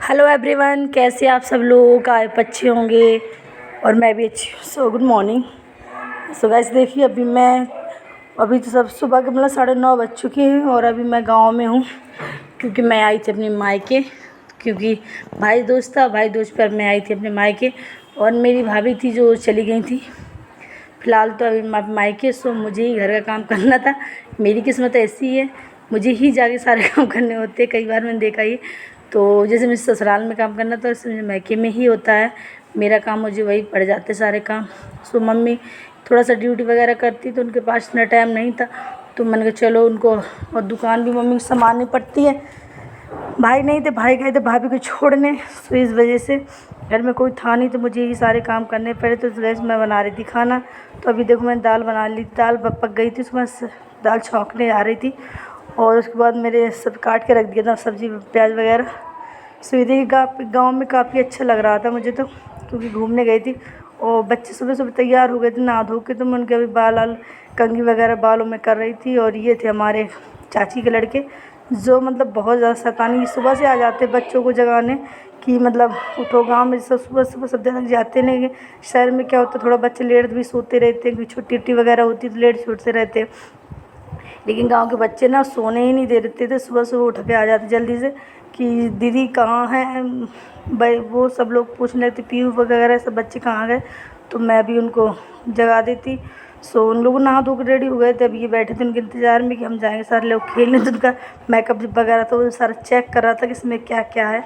Hello everyone, कैसे आप सब लोग? आप अच्छे होंगे और मैं भी अच्छी हूँ। So good morning. So guys देखिए, अभी तो सब सुबह के मतलब 9:30 बज चुके हैं और अभी मैं गांव में हूँ क्योंकि मैं आई थी अपने मायके। क्योंकि भाई दूज था, भाई दूज पर मैं आई थी अपने मायके और मेरी भाभी थी जो चली गई थी। फ़िलहाल तो अभी मायके, सो मुझे ही घर का काम करना था। मेरी किस्मत ऐसी है, मुझे ही जाके सारे काम करने होते हैं। कई बार मैंने देखा ये, तो जैसे मुझे ससुराल में काम करना था वैसे मुझे मायके में ही होता है। मेरा काम मुझे वही पड़ जाते सारे काम। सो मम्मी थोड़ा सा ड्यूटी वगैरह करती तो उनके पास इतना टाइम नहीं था, तो मैंने कहा चलो उनको, और दुकान भी मम्मी को संभालनी पड़ती है। भाई नहीं थे, भाई गए थे भाभी को छोड़ने, तो इस वजह से घर में कोई था नहीं, तो मुझे ही सारे काम करने पड़े। तो गैस मैं बना रही थी खाना। तो अभी देखो मैंने दाल बना ली, दाल पक गई थी, उसमें दाल छौंकने आ रही थी और उसके बाद मेरे सब काट के रख दिया था, सब्ज़ी प्याज वगैरह। सो ये देखिए गाँव में काफ़ी अच्छा लग रहा था मुझे तो, क्योंकि घूमने गई थी और बच्चे सुबह सुबह तैयार हो गए थे नहा धो के। तो मैं उनके अभी कंघी वगैरह बालों में कर रही थी। और ये थे हमारे चाची के लड़के, जो मतलब बहुत ज़्यादा शैतानी, सुबह से आ जाते बच्चों को जगाने कि मतलब उठो। गाँव में सब सुबह सुबह सब जगह जाते नहीं। शहर में क्या होता है, थोड़ा बच्चे लेट भी सोते रहते हैं, क्योंकि छुट्टी वगैरह होती है तो लेट सोते रहते हैं। लेकिन गांव के बच्चे ना सोने ही नहीं दे देते थे, सुबह सुबह उठ के आ जाते जल्दी से कि दीदी कहाँ हैं भाई। वो सब लोग पूछने लगते पीयू वगैरह सब बच्चे कहाँ गए, तो मैं भी उनको जगा देती। सो उन लोग नहा धो के रेडी हो गए थे, अब ये बैठे थे उनके इंतज़ार में कि हम जाएंगे सारे लोग खेलने। तो उनका मेकअप वगैरह तो वो सारा चेक कर रहा था कि इसमें क्या क्या है।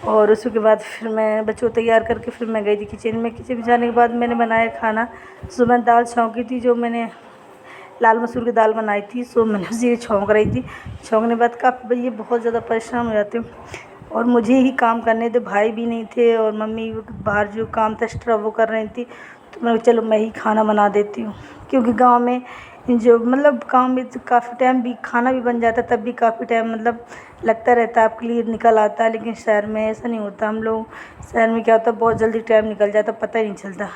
और उसके बाद फिर मैं बच्चों को तैयार करके फिर मैं गई थी किचन में। किचन में जाने के बाद मैंने बनाया खाना। सुबह दाल छौंकी थी, जो मैंने लाल मसूर की दाल बनाई थी, सो मैंने उसे छौंक रही थी। छौंकने के बाद काफ़ी ये बहुत ज़्यादा परेशान हो जाते हूँ और मुझे ही काम करने थे, भाई भी नहीं थे और मम्मी बाहर जो काम था एक्स्ट्रा वो कर रही थी। तो मैं चलो मैं ही खाना बना देती हूँ, क्योंकि गांव में जो मतलब गांव में तो काफ़ी टाइम भी खाना भी बन जाता है, तब भी काफ़ी टाइम मतलब लगता रहता है आपके लिए निकल आता है। लेकिन शहर में ऐसा नहीं होता। हम लोग शहर में क्या होता है, बहुत जल्दी टाइम निकल जाता, पता ही नहीं चलता।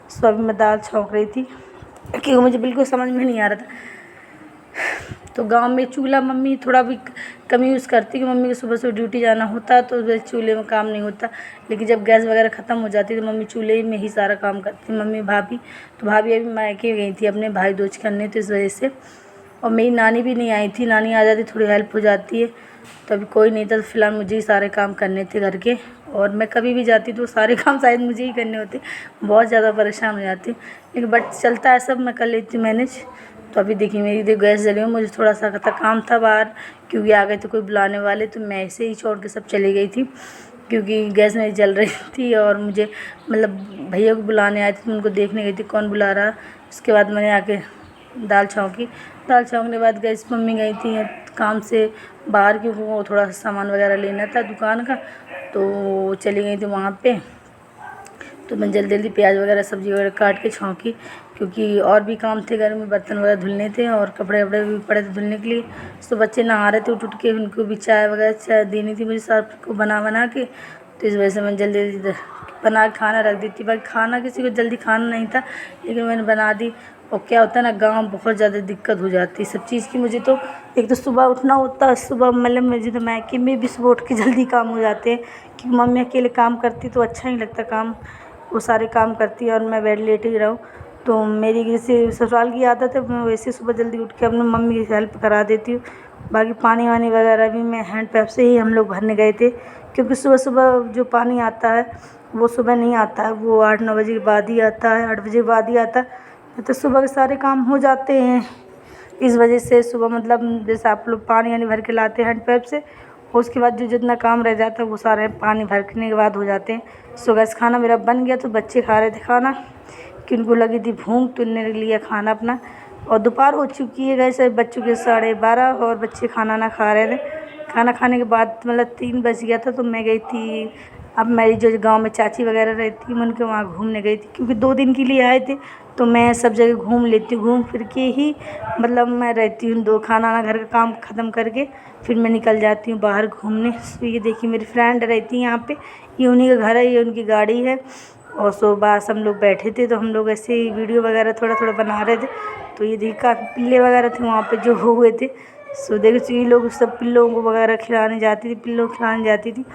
सो अभी मैं दाल छौंक रही थी क्योंकि मुझे बिल्कुल समझ में नहीं आ रहा था। तो गांव में चूल्हा मम्मी थोड़ा भी कम यूज़ करती, कि मम्मी को सुबह सुबह ड्यूटी जाना होता तो चूल्हे में काम नहीं होता। लेकिन जब गैस वगैरह ख़त्म हो जाती तो मम्मी चूल्हे में ही सारा काम करती, मम्मी भाभी। तो भाभी अभी मायके गई थी अपने भाई दूज करने, तो इस वजह से। और मेरी नानी भी नहीं आई थी, नानी आ जाती थोड़ी हेल्प हो जाती है। तो अभी कोई नहीं था, तो फिलहाल मुझे ही सारे काम करने थे घर के। और मैं कभी भी जाती तो सारे काम शायद मुझे ही करने होते, बहुत ज़्यादा परेशान हो जाती हूँ। लेकिन बट चलता है सब, मैं कर लेती हूँ मैनेज। तो अभी देखिए मेरी गैस जली हुई, मुझे थोड़ा सा काम था बाहर, क्योंकि आ गए थे कोई बुलाने वाले, तो मैं ऐसे ही छोड़ के सब चली गई थी, क्योंकि गैस मेरी जल रही थी। और मुझे मतलब भैया को बुलाने आए थे, तो उनको देखने गई थी कौन बुला रहा। उसके बाद मैंने आके दाल छौंकी। दाल छौंकने के बाद गैस मम्मी गई थी काम से बाहर, क्योंकि वो थोड़ा सा सामान वगैरह लेना था दुकान का, तो चली गई थी वहाँ पे। तो मैं जल्दी जल्दी प्याज वगैरह सब्ज़ी वगैरह काट के छौंकी, क्योंकि और भी काम थे घर में, बर्तन वगैरह धुलने थे और कपड़े वपड़े भी पड़े थे धुलने के लिए। तो बच्चे नहा रहे थे उठ के, उनको भी चाय वगैरह देनी थी मुझे सबको बना के। तो इस वजह से मैं जल्दी जल्दी बना के खाना रख दी थी। भाई खाना किसी को जल्दी खाना नहीं था, लेकिन मैंने बना दी। और क्या होता है ना, गाँव बहुत ज़्यादा दिक्कत हो जाती है सब चीज़ की। मुझे तो एक तो सुबह उठना होता है, सुबह मतलब मुझे तो मायके में भी सुबह उठ के जल्दी काम हो जाते हैं, क्योंकि मम्मी अकेले काम करती तो अच्छा नहीं लगता काम। वो सारे काम करती है और मैं बेड लेटे ही रहूँ। तो मेरी जैसे ससुराल की आदत है, मैं वैसे सुबह जल्दी उठ के अपनी मम्मी की हेल्प करा देती हूँ। बाकी पानी वानी वगैरह भी मैं हैंड पैप से ही हम लोग भरने गए थे, क्योंकि सुबह सुबह जो पानी आता है वो सुबह नहीं आता है, वो 8-9 बजे के बाद ही आता है, 8 बजे के बाद ही आता है। तो सुबह के सारे काम हो जाते हैं। इस वजह से सुबह मतलब जैसे आप लोग पानी वानी भर के लाते हैं हैंड पैप से, उसके बाद जो जितना काम रह जाता है वो सारे पानी भरने के बाद हो जाते हैं। सो गैस खाना मेरा बन गया, तो बच्चे खा रहे थे खाना, कि उनको लगी थी भूख, तो उन्होंने लिया खाना अपना। और दोपहर हो चुकी है गैस, बच्चों के 12:30 और बच्चे खाना ना खा रहे थे। खाना खाने के बाद मतलब 3 बज गया था, तो मैं गई थी, अब मेरी जो गांव में चाची वगैरह रहती मैं उनके वहाँ घूमने गई थी, क्योंकि 2 दिन के लिए आए थे। तो मैं सब जगह घूम लेती हूँ, घूम फिर के ही मतलब मैं रहती हूँ। खाना ना घर का काम ख़त्म करके फिर मैं निकल जाती हूँ बाहर घूमने। तो ये देखिए मेरी फ्रेंड रहती है यहाँ पे, ये उन्हीं का घर है, ये उनकी गाड़ी है। और सो बस हम लोग बैठे थे, तो हम लोग ऐसे ही वीडियो वगैरह थोड़ा थोड़ा बना रहे थे। तो ये देखिए काफ़ी पिल्ले वगैरह थे वहाँ पे जो हुए थे। सो देखो ये लोग सब पिल्लों को वगैरह खिलाने जाती थी, पिल्लों खिलाने जाती थी।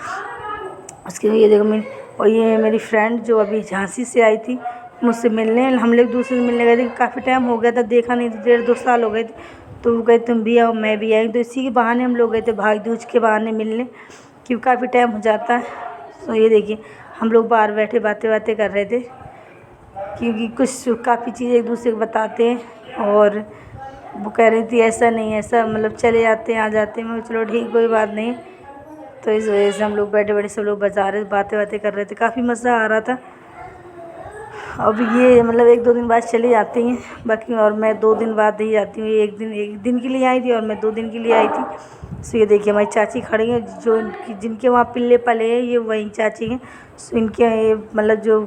उसके ये देखो और ये मेरी फ्रेंड जो अभी झांसी से आई थी मुझसे मिलने, हम लोग दूसरे से मिलने गए थे, काफ़ी टाइम हो गया था, देखा नहीं था, 1.5-2 साल हो गए थे। तो वो कहे तुम भी आओ मैं भी आई, तो इसी के बहाने हम लोग गए थे, भाग दूज के बहाने मिलने, क्योंकि काफ़ी टाइम हो जाता है। तो ये देखिए हम लोग बाहर बैठे बातें कर रहे थे, क्योंकि कुछ काफ़ी चीज़ें एक दूसरे को बताते हैं। और वो कह रही थी ऐसा नहीं ऐसा, मतलब चले जाते हैं आ जाते हैं। मैं चलो ठीक कोई बात नहीं। तो इस वजह से हम लोग बैठे बैठे सब लोग बातें कर रहे थे, काफ़ी मज़ा आ रहा था। अब ये मतलब 1-2 दिन बाद चली जाती हैं बाकी, और मैं 2 दिन बाद ही जाती हूँ। ये एक दिन के लिए आई थी और मैं 2 दिन के लिए आई थी। सो ये देखिए हमारी चाची खड़ी हैं, जो जिनके वहाँ पिल्ले पले हैं, ये वही चाची हैं। सो इनके ये मतलब जो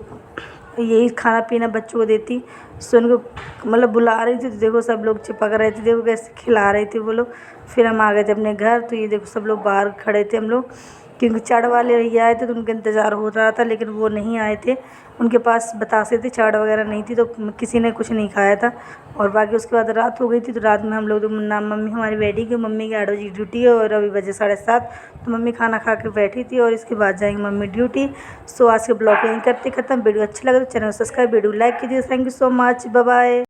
यही खाना पीना बच्चों को देती, सो उनको मतलब बुला रही थी। तो देखो सब लोग चिपक रहे थे, देखो कैसे खिला रहे थे वो लोग। फिर हम आ गए थे अपने घर। तो ये देखो सब लोग बाहर खड़े थे हम लोग, क्योंकि चाट वाले भैया आए थे तो उनका इंतज़ार हो रहा था, लेकिन वो नहीं आए थे। उनके पास बतासे थे, चाट वगैरह नहीं थी, तो किसी ने कुछ नहीं खाया था। और बाकी उसके बाद रात हो गई थी। तो रात में हम लोग ना मम्मी हमारी बैठी कि मम्मी की 8 बजे ड्यूटी है और अभी बजे 7:30। तो मम्मी खाना खा के बैठी थी और इसके बाद जाएंगी मम्मी ड्यूटी। सो आज के ब्लॉग यहीं करते ख़त्म। वीडियो अच्छा लगा तो चैनल को सब्सक्राइब, वीडियो लाइक कीजिए। Thank you so much, bye bye.